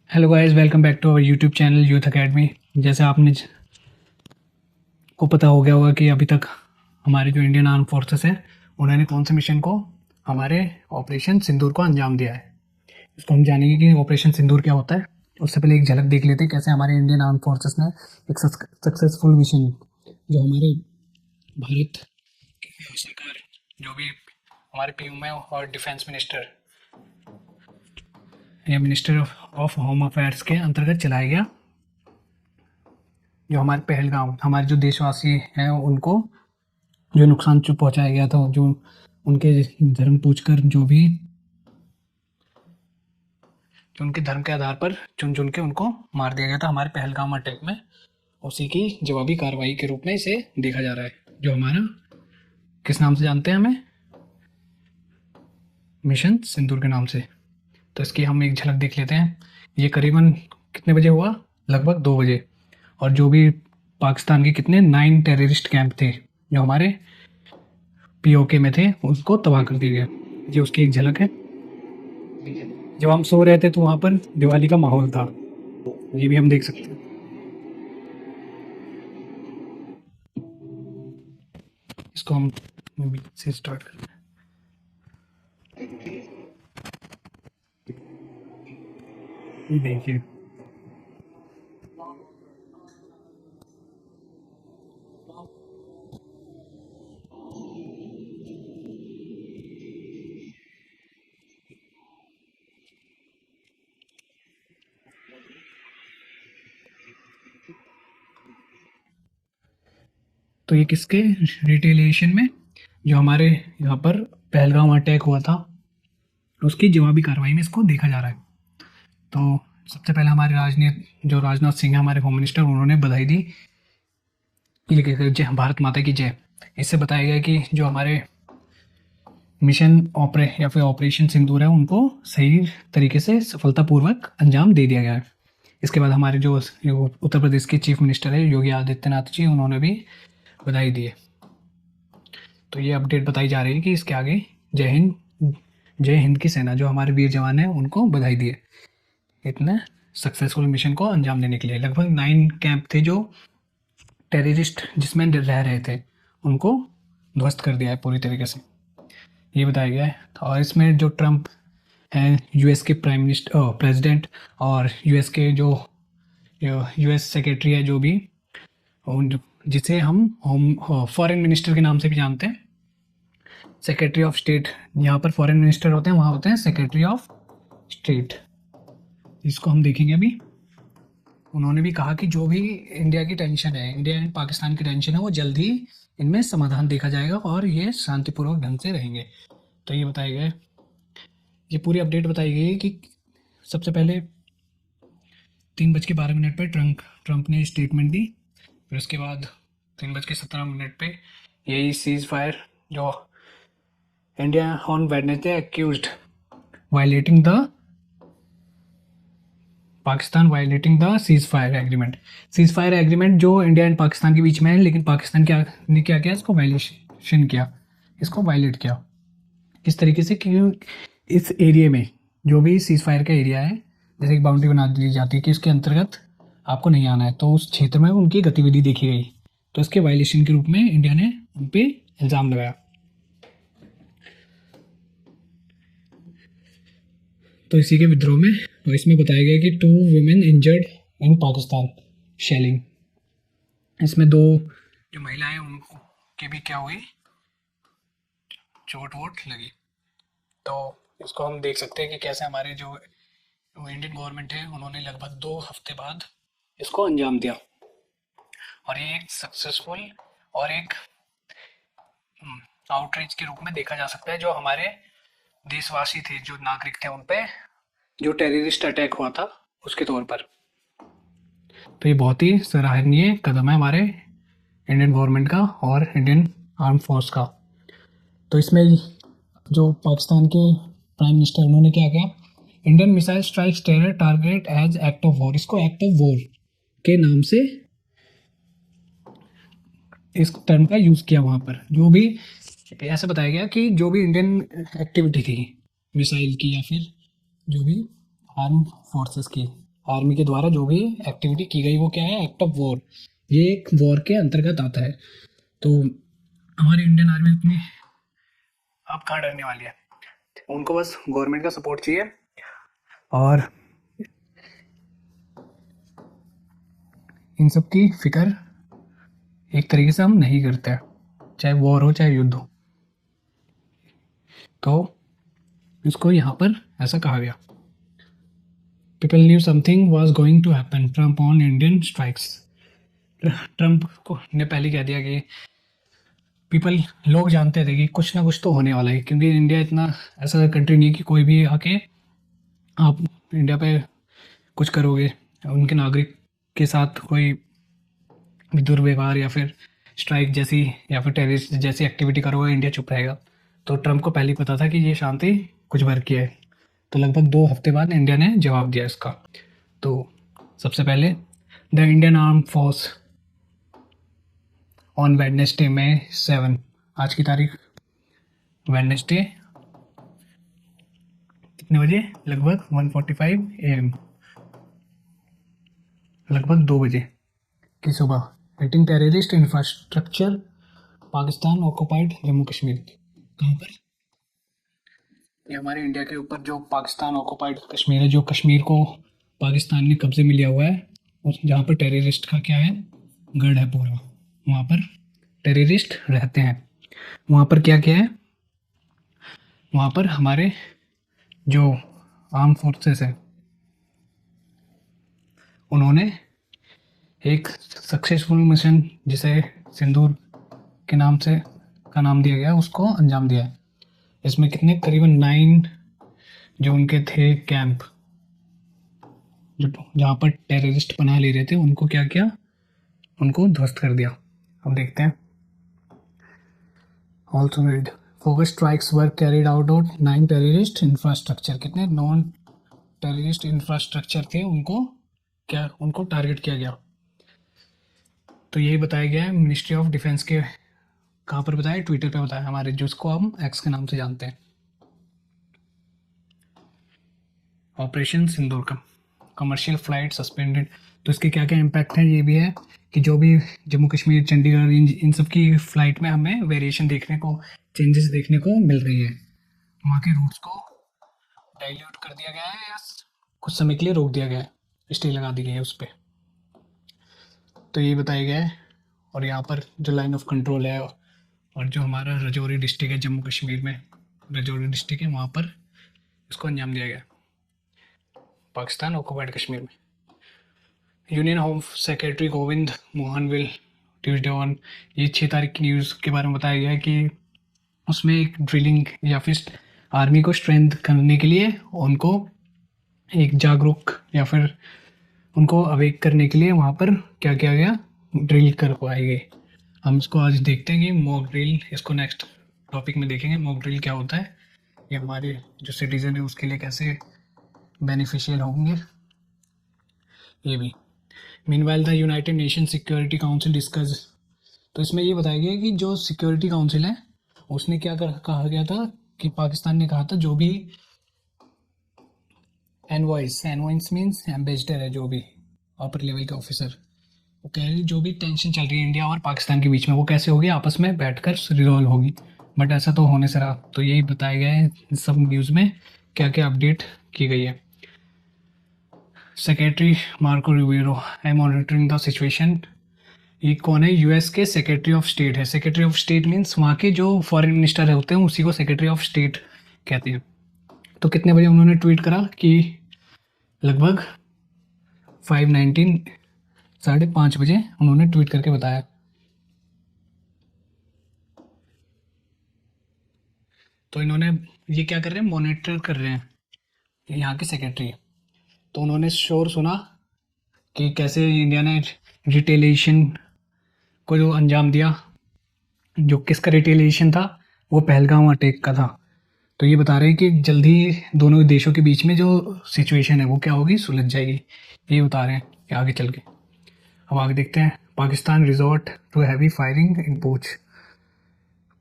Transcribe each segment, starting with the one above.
Hello guys, welcome back to our YouTube channel Youth Academy. जैसे आपने को पता हो गया होगा कि अभी तक हमारे जो इंडियन आर्म फोर्सेस है उन्होंने कौन से मिशन को हमारे ऑपरेशन सिंदूर को अंजाम दिया है। इसको हम जानेंगे कि ऑपरेशन सिंदूर क्या होता है। उससे पहले एक झलक देख लेते हैं कैसे हमारे इंडियन आर्म फोर्सेस ने एक सक्सेसफुल मिशन जो हमारे भारत की सरकार, जो भी हमारे पीएम है और डिफेंस मिनिस्टर या मिनिस्टर ऑफ होम अफेयर्स के अंतर्गत चलाया गया। जो हमारे पहलगाम, हमारे जो देशवासी हैं उनको जो नुकसान जो पहुंचाया गया था, जो उनके धर्म पूछकर जो उनके धर्म के आधार पर चुन चुन के उनको मार दिया गया था हमारे पहलगाम अटैक में, उसी की जवाबी कार्रवाई के रूप में इसे देखा जा रहा है। जो हमारा किस नाम से जानते हैं हमें, मिशन सिंदूर के नाम से। तो इसकी हम एक झलक देख लेते हैं। ये करीबन कितने बजे हुआ, लगभग 2 बजे। और जो भी पाकिस्तान के कितने 9 टेररिस्ट कैंप थे जो हमारे पीओके में थे, उसको तबाह कर दिया गया। ये उसकी एक झलक है। जब हम सो रहे थे तो वहाँ पर दिवाली का माहौल था, ये भी हम देख सकते हैं। इसको हम मूवी से स्टार्ट करते हैं। ये देखिए, तो ये किसके रिटेलिएशन में, जो हमारे यहाँ पर पहलगाम अटैक हुआ था उसकी जवाबी कार्रवाई में इसको देखा जा रहा है। तो सबसे पहले हमारे जो राजनाथ सिंह है, हमारे होम मिनिस्टर, उन्होंने बधाई दी। ये कहकर जय भारत माता की जय। इससे बताया गया कि जो हमारे मिशन या फिर ऑपरेशन सिंदूर है उनको सही तरीके से सफलतापूर्वक अंजाम दे दिया गया है। इसके बाद हमारे जो उत्तर प्रदेश के चीफ मिनिस्टर है योगी आदित्यनाथ जी, उन्होंने भी बधाई दी है। तो ये अपडेट बताई जा रही है कि इसके आगे जय हिंद की सेना, जो हमारे वीर जवान है, उनको बधाई दी है इतने सक्सेसफुल मिशन को अंजाम देने के लिए। लगभग 9 कैंप थे जो टेररिस्ट जिसमें रह रहे थे, उनको ध्वस्त कर दिया है पूरी तरीके से, ये बताया गया है। और इसमें जो ट्रंप हैं, यूएस के प्रेसिडेंट, और यूएस के जो यूएस सेक्रेटरी है, जो भी जिसे हम होम फॉरेन मिनिस्टर के नाम से भी जानते हैं, सेक्रेटरी ऑफ स्टेट। यहाँ पर फॉरेन मिनिस्टर होते हैं, वहाँ होते हैं सेक्रेटरी ऑफ स्टेट। इसको हम देखेंगे अभी। उन्होंने भी कहा कि जो भी इंडिया की टेंशन है, इंडिया एंड पाकिस्तान की टेंशन है, वो जल्द ही इनमें समाधान देखा जाएगा और ये शांतिपूर्वक ढंग से रहेंगे। तो ये बताया गया है, ये पूरी अपडेट बताई गई है कि सबसे पहले 3:12 पर ट्रंप ने स्टेटमेंट दी। फिर उसके बाद 3:17 पे यही सीज फायर जो India on Wednesday accused violating the Pakistan violating the cease fire agreement जो इंडिया एंड पाकिस्तान के बीच में है, लेकिन पाकिस्तान ने क्या किया, इसको वायलेशन किया, इसको वायलेट किया। किस तरीके से, क्योंकि इस एरिया में जो भी सीज फायर का एरिया है, जैसे एक बाउंड्री बना दी जाती है कि उसके अंतर्गत आपको नहीं आना है, तो उस क्षेत्र में उनकी गतिविधि देखी गई, तो इसके वायलेशन के रूप में इंडिया ने उन पर इल्ज़ाम लगाया। तो इसी के विद्रोह में, और इसमें बताया गया कि 2 women injured in Pakistan shelling. इसमें 2 जो महिलाएं उनको की भी क्या हुई, चोट वोट लगी। तो इसको हम देख सकते हैं कि कैसे हमारे जो इंडियन गवर्नमेंट है, उन्होंने लगभग 2 हफ्ते बाद इसको अंजाम दिया। और ये एक सक्सेसफुल और एक आउटरीच के रूप में देखा जा सकता है, जो हमारे देशवासी थे, जो नागरिक थे, उन पे जो टेररिस्ट अटैक हुआ था उसके तौर पर। तो ये बहुत ही सराहनीय कदम है हमारे इंडियन गवर्नमेंट का और इंडियन आर्म फोर्स का। तो इसमें जो पाकिस्तान के प्राइम मिनिस्टर, उन्होंने क्या किया, Indian missile strikes terror target as act of war, इसको एक्ट ऑफ वॉर के नाम से इस टर्म का यूज़ किया। वहाँ पर जो भी ऐसा बताया गया कि जो भी इंडियन एक्टिविटी थी मिसाइल की या फिर जो भी आर्म फोर्सेस की आर्मी के द्वारा जो भी एक्टिविटी की गई वो क्या है, एक्ट ऑफ वॉर, ये एक वॉर के अंतर्गत आता है। तो हमारी इंडियन आर्मी इतनी अब कहाँ डरने वाली है, उनको बस गवर्नमेंट का सपोर्ट चाहिए और इन सब की फिक्र एक तरीके से हम नहीं करते हैं, चाहे वॉर हो चाहे युद्ध हो। तो इसको यहाँ पर ऐसा कहा गया, people knew something was going to happen, Trump on Indian strikes. Trump को ने पहले कह दिया कि पीपल, लोग जानते थे कि कुछ ना कुछ तो होने वाला है, क्योंकि इंडिया इतना ऐसा कंट्री नहीं है कि कोई भी आके आप इंडिया पे कुछ करोगे, उनके नागरिक के साथ कोई भी दुर्व्यवहार या फिर स्ट्राइक जैसी या फिर टेररिस्ट जैसी एक्टिविटी करोगे, इंडिया चुप रहेगा। तो ट्रम्प को पहले ही पता था कि ये शांति कुछ भर की है। तो लगभग 2 हफ्ते बाद इंडिया ने जवाब दिया इसका। तो सबसे पहले the Indian arm force on Wednesday में 7, आज की तारीख वेडनेसडे कितने बजे, लगभग 1:45 AM, लगभग 2 बजे की सुबह, hitting terrorist infrastructure Pakistan occupied Jammu Kashmir. कहाँ पर, ये हमारे इंडिया के ऊपर जो पाकिस्तान ऑक्युपाइड कश्मीर है, जो कश्मीर को पाकिस्तान ने कब्जे में लिया हुआ है, उस जहाँ पर टेररिस्ट का क्या है, गढ़ है पूरा, वहाँ पर टेररिस्ट रहते हैं। वहाँ पर क्या क्या है, वहाँ पर हमारे जो आर्म फोर्सेस है उन्होंने एक सक्सेसफुल मिशन जिसे सिंदूर के नाम से का नाम दिया गया, उसको अंजाम दिया है। इसमें कितने, करीबन 9 जो उनके थे कैंप, जो जहाँ पर टेररिस्ट पनाह ले रहे थे, उनको क्या किया, उनको ध्वस्त कर दिया। अब देखते हैं। Also read focus strikes were carried out of 9 terrorist infrastructure, कितने नॉन टेररिस्ट इंफ्रास्ट्रक्चर थे उनको टारगेट किया गया। तो यही बताया गया है मिनिस्ट्री ऑफ डिफेंस के, कहाँ पर बताया, ट्विटर पे बताया हमारे, जिसको हम एक्स के नाम से जानते हैं। ऑपरेशन सिंदूर का कमर्शियल फ्लाइट सस्पेंडेड। तो इसके क्या क्या इम्पैक्ट हैं, ये भी है कि जो भी जम्मू कश्मीर, चंडीगढ़, इन सब की फ़्लाइट में हमें वेरिएशन देखने को, चेंजेस देखने को मिल रही है। वहाँ के रूट्स को डाइल्यूट कर दिया गया है या कुछ समय के लिए रोक दिया गया है, स्टे लगा दी गई है उस पर। तो ये बताया गया है। और यहाँ पर जो लाइन ऑफ कंट्रोल है और जो हमारा राजौरी डिस्ट्रिक्ट है जम्मू कश्मीर में, राजौरी डिस्ट्रिक्ट है, वहाँ पर इसको अंजाम दिया गया पाकिस्तान ऑक्युपाइड कश्मीर में। Union home secretary Govind Mohan will Tuesday on, ये 6 तारीख की न्यूज़ के बारे में बताया गया है कि उसमें एक ड्रिलिंग या फिर आर्मी को स्ट्रेंथ करने के लिए उनको एक जागरूक या फिर उनको अवेक करने के लिए वहाँ पर क्या किया गया, ड्रिल करवाई गई। हम इसको आज देखते हैं कि मॉक ड्रिल, इसको नेक्स्ट टॉपिक में देखेंगे मॉक ड्रिल क्या होता है, ये हमारे जो सिटीज़न है उसके लिए कैसे बेनिफिशियल होंगे, ये भी। Meanwhile the United nation security council discuss, तो इसमें ये बताया गया कि जो सिक्योरिटी काउंसिल है उसने क्या कहा गया था कि पाकिस्तान ने कहा था जो भी एनवॉइस मीन्स एम्बेसडर है, जो भी अपर लेवल के ऑफिसर, वो कह रही जो भी टेंशन चल रही है इंडिया और पाकिस्तान के बीच में, वो कैसे होगी, आपस में बैठकर रिजॉल्व होगी। बट ऐसा तो होने से रहा। तो यही बताया गया है सब न्यूज़ में क्या क्या अपडेट की गई है। सेक्रेटरी मार्को रूबियो है मॉनिटरिंग द सिचुएशन। ये कौन है, यूएस के सेक्रेटरी ऑफ स्टेट है। सेक्रेटरी ऑफ स्टेट मीन्स वहाँ के जो फॉरेन मिनिस्टर होते हैं उसी को सेक्रेटरी ऑफ स्टेट कहते हैं। तो कितने बजे उन्होंने ट्वीट करा कि लगभग 5:19, 5:30 बजे उन्होंने ट्वीट करके बताया। तो इन्होंने ये क्या कर रहे हैं, मॉनिटर कर रहे हैं, यहाँ के सेक्रेटरी। तो उन्होंने शोर सुना कि कैसे इंडिया ने रिटेलिएशन को जो अंजाम दिया, जो किसका रिटेलिएशन था, वो पहलगाम अटैक का था। तो ये बता रहे हैं कि जल्दी दोनों देशों के बीच में जो सिचुएशन है वो क्या होगी, सुलझ जाएगी। ये बता रहे हैं कि आगे चल के। अब आगे देखते हैं। Pakistan resort to heavy firing in Poonch.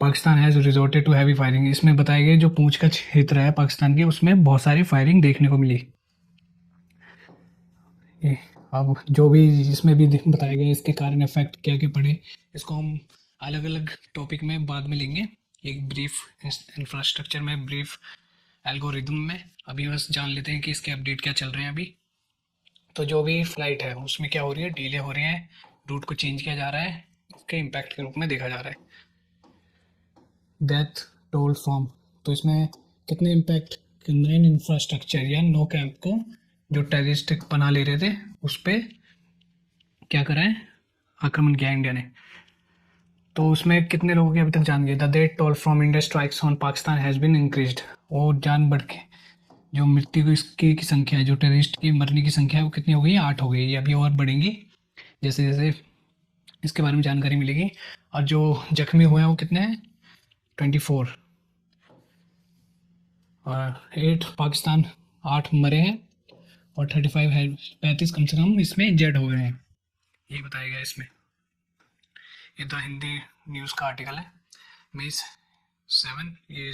Pakistan has resorted to heavy firing. इसमें बताया गया जो पूंछ का क्षेत्र है पाकिस्तान के, उसमें बहुत सारी फायरिंग देखने को मिली। ये अब जो भी इसमें भी बताया गया इसके कारण इफेक्ट क्या क्या पड़े, इसको हम अलग अलग टॉपिक में बाद में लेंगे, एक ब्रीफ इंफ्रास्ट्रक्चर में, ब्रीफ एल्गोरिदम में। अभी बस जान लेते हैं कि इसके अपडेट क्या चल रहे हैं अभी। तो जो भी फ्लाइट है उसमें क्या हो रही है, डिले हो रही है, रूट को चेंज किया जा रहा है, इसके इम्पैक्ट के रूप में देखा जा रहा है। डेथ टोल फ्रॉम, तो इसमें कितने इम्पैक्ट, नाइन इंफ्रास्ट्रक्चर या नो कैंप को जो टेररिस्ट बना ले रहे थे उस पर क्या करा है, आक्रमण किया इंडिया ने। तो उसमें कितने लोगों की अभी तक जान गई। The death toll from India strikes on Pakistan has been increased, वो जान बढ़ के जो मृत्यु की इसकी की संख्या है, जो टेररिस्ट की मरने की संख्या है वो कितनी हो गई है, 8 हो गई है। अभी और बढ़ेंगी जैसे जैसे इसके बारे में जानकारी मिलेगी। और जो जख्मी हुए हैं वो कितने हैं, 24, और 8 पाकिस्तान, 8 मरे हैं और 35 है, 35 कम से कम इसमें जेड हो गए हैं, ये बताया गया इसमें। ये द हिंदी न्यूज़ का आर्टिकल है, मई 7, ये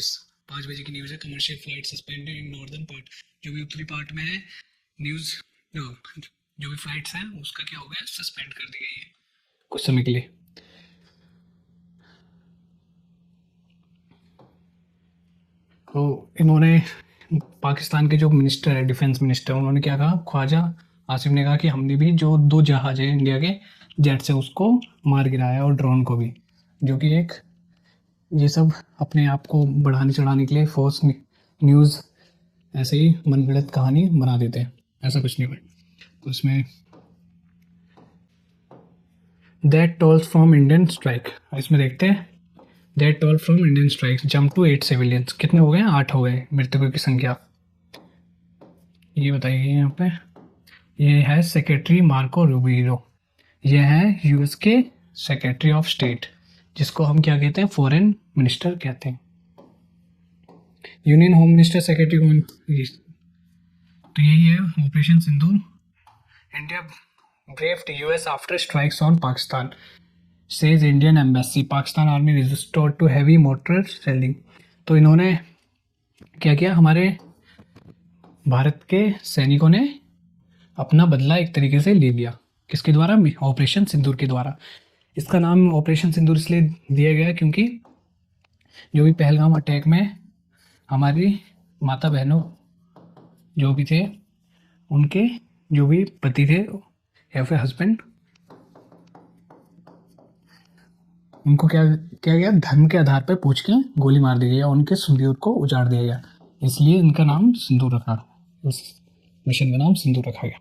5 बजे की न्यूज़ है। Commercial flight suspended in northern part, जो भी उत्तरी पार्ट में है न्यूज़, जो भी फ्लाइट्स हैं उसका क्या हो गया, सस्पेंड कर दी गई है कुछ समय के लिए। तो इन्होंने पाकिस्तान के जो मिनिस्टर है, डिफेंस मिनिस्टर, उन्होंने क्या कहा, ख्वाजा आसिफ ने कहा कि हमने भी जो 2 जहाज है इंडिया के जेट से उसको मार गिराया, और ड्रोन को भी, जो कि एक ये सब अपने आप को बढ़ाने चढ़ाने के लिए फॉल्स न्यूज़, ऐसे ही मनगढ़ंत कहानी बना देते हैं, ऐसा कुछ नहीं हुआ। तो इसमें that tolls from Indian strike, इसमें देखते हैं that toll from Indian strike jump to 8 civilians, कितने हो गए, 8 हो गए मृतकों की संख्या, ये बताई गई है यहाँ पे। ये है सेक्रेटरी मार्को रूबियो, ये है यूएस के सेक्रेटरी ऑफ स्टेट, जिसको हम क्या कहते हैं, फॉरेन मिनिस्टर कहते हैं। यूनियन होम मिनिस्टर सेक्रेटरी कौन, तो यही है operation Sindoor. India braved US after strikes on Pakistan, says Indian embassy, Pakistan army resort to heavy mortar shelling. तो इन्होंने क्या किया, हमारे भारत के सैनिकों ने अपना बदला एक तरीके से ले लिया, किसके द्वारा, ऑपरेशन सिंदूर के द्वारा। इसका नाम ऑपरेशन सिंदूर इसलिए दिया गया क्योंकि जो भी पहलगाम अटैक में हमारी माता बहनों जो भी थे, उनके जो भी पति थे या फिर हस्बैंड, उनको क्या किया गया, धर्म के आधार पर पूछ के गोली मार दी गई और उनके सिंदूर को उजाड़ दिया गया, इसलिए इनका नाम सिंदूर रखा, उस मिशन का नाम सिंदूर रखा गया।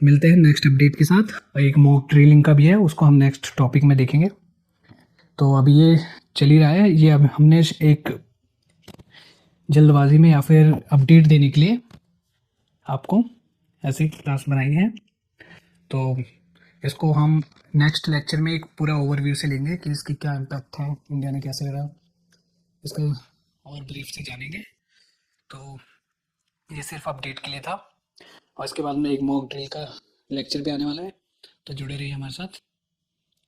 मिलते हैं नेक्स्ट अपडेट के साथ, और एक मॉक ड्रिलिंग का भी है, उसको हम नेक्स्ट टॉपिक में देखेंगे। तो अभी ये चल ही रहा है, ये अब हमने एक जल्दबाजी में या फिर अपडेट देने के लिए आपको ऐसी क्लास बनाई है। तो इसको हम नेक्स्ट लेक्चर में एक पूरा ओवरव्यू से लेंगे कि इसकी क्या इम्पैक्ट है, इंडिया ने कैसे करा, इसको और ब्रीफ से जानेंगे। तो ये सिर्फ अपडेट के लिए था, और इसके बाद में एक मॉक ड्रिल का लेक्चर भी आने वाला है, तो जुड़े रहिए हमारे साथ।